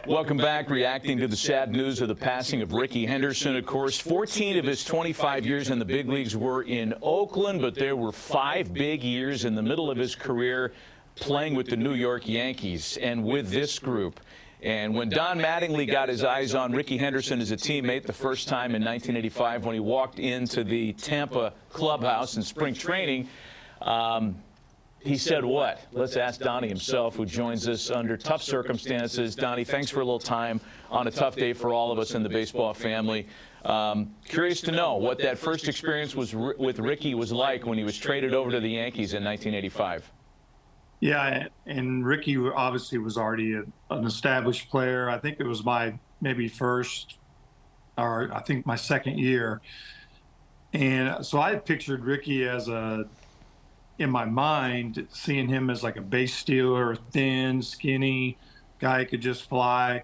Welcome back. Reacting to the sad news of the passing of Rickey Henderson, of course. 14 of his 25 years in the big leagues were in Oakland, but there were 5 big years in the middle of his career playing with the New York Yankees and with this group. And when Don Mattingly got his eyes on Rickey Henderson as a teammate the first time in 1985 when he walked into the Tampa clubhouse in spring training, he said what? Let's ask Donnie himself, who joins us under tough circumstances. Donnie, thanks for a little time on a tough day for all of us in the baseball family. Curious to know what that first experience with Rickey was like when he was traded over to the Yankees in 1985. Yeah, and Rickey obviously was already an established player. I think it was my maybe first, or I think my second year. And so I pictured Rickey as in my mind, seeing him as like a base stealer, thin, skinny guy who could just fly.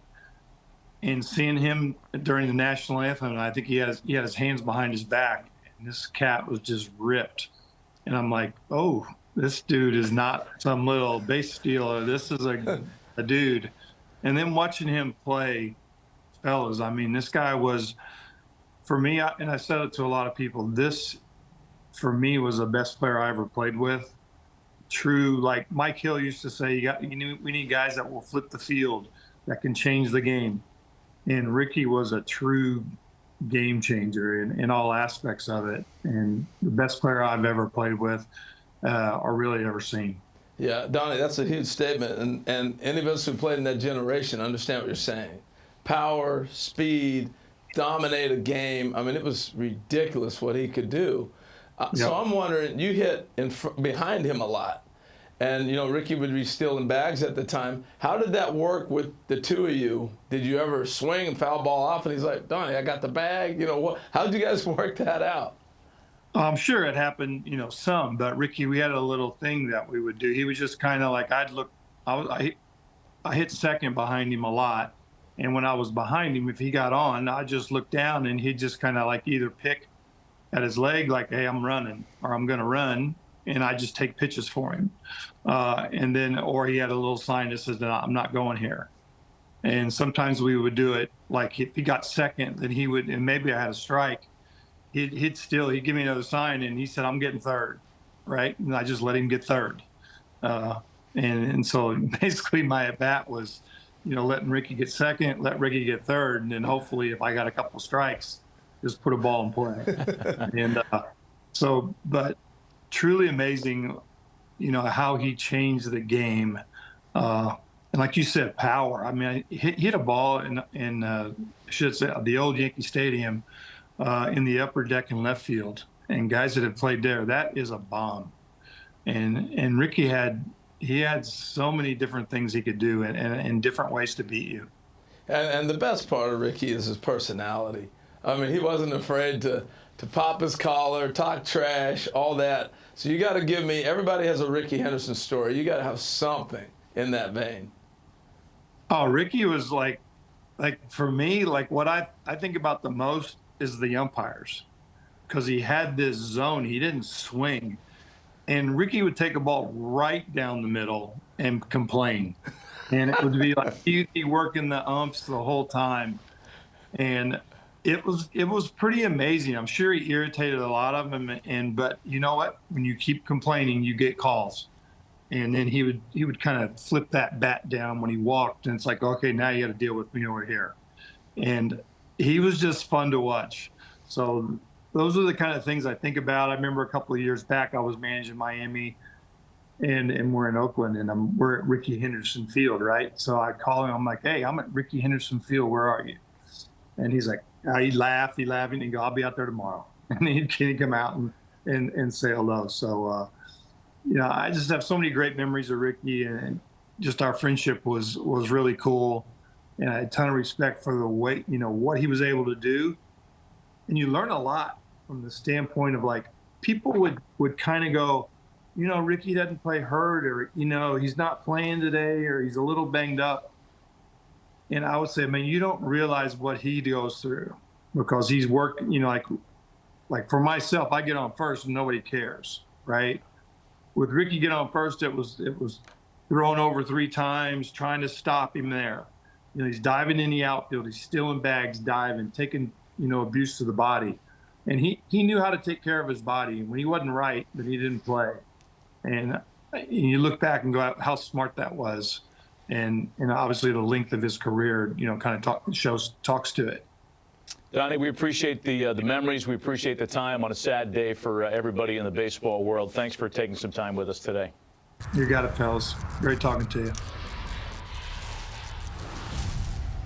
And seeing him during the national anthem, I think he had his hands behind his back, and this cat was just ripped. And I'm like, oh, this dude is not some little base stealer. This is a dude. And then watching him play, fellas, I mean, this guy was, for me, and I said it to a lot of people, this, for me, was the best player I ever played with. True, like Mike Hill used to say, we need guys that will flip the field, that can change the game. And Rickey was a true game changer in all aspects of it, and the best player I've ever played with or really ever seen. Yeah, Donnie, that's a huge statement, and any of us who played in that generation understand what you're saying. Power, speed, dominate a game. I mean, it was ridiculous what he could do. So I'm wondering, you hit behind him a lot, and you know Rickey would be stealing bags at the time. How did that work with the two of you? Did you ever swing and foul ball off, and he's like, Donnie, I got the bag? You know, what? How did you guys work that out? I'm sure it happened, you know, some, but Rickey, we had a little thing that we would do. He was just kind of like, I hit second behind him a lot, and when I was behind him, if he got on, I just looked down, and he'd just kind of like either pick at his leg, like, hey, I'm running, or I'm going to run, and I just take pitches for him. And then, or he had a little sign that says, I'm not going here. And sometimes we would do it, like if he got second, then he would, and maybe I had a strike, he'd give me another sign, and he said, I'm getting third, right? And I just let him get third. And so basically my at-bat was, you know, letting Rickey get second, let Rickey get third, and then hopefully if I got a couple strikes, just put a ball in play. And but truly amazing, you know, how he changed the game. And like you said, power. I mean, he hit a ball in I should say, the old Yankee Stadium in the upper deck in left field. And guys that have played there, that is a bomb. And Rickey had so many different things he could do and different ways to beat you. And the best part of Rickey is his personality. I mean, he wasn't afraid to pop his collar, talk trash, all that. So you got to give me, everybody has a Rickey Henderson story. You got to have something in that vein. Oh, Rickey was like for me, like what I think about the most is the umpires, because he had this zone. He didn't swing. And Rickey would take a ball right down the middle and complain. And it would be like he'd be working the umps the whole time. And it was pretty amazing. I'm sure he irritated a lot of them, but you know what? When you keep complaining, you get calls. And then he would kind of flip that bat down when he walked, and it's like, okay, now you got to deal with me over here. And he was just fun to watch. So those are the kind of things I think about. I remember a couple of years back, I was managing Miami, and we're in Oakland, and we're at Rickey Henderson Field, right? So I call him. I'm like, hey, I'm at Rickey Henderson Field. Where are you? And he's like, he'd laugh, and he'd go, I'll be out there tomorrow. And he'd come out and say hello. So, you know, I just have so many great memories of Rickey, and just our friendship was really cool. And I had a ton of respect for the way, you know, what he was able to do. And you learn a lot from the standpoint of, like, people would kind of go, you know, Rickey doesn't play hurt, or, you know, he's not playing today, or he's a little banged up. And I would say, man, you don't realize what he goes through, because he's working, you know, like for myself, I get on first and nobody cares, right? With Rickey get on first, it was thrown over 3 times, trying to stop him there. You know, he's diving in the outfield. He's stealing bags, diving, taking, you know, abuse to the body. And he knew how to take care of his body. And when he wasn't right, then he didn't play. And you look back and go, how smart that was. And obviously the length of his career, you know, kind of talks to it. Donnie, we appreciate the memories. We appreciate the time on a sad day for everybody in the baseball world. Thanks for taking some time with us today. You got it, fellas. Great talking to you.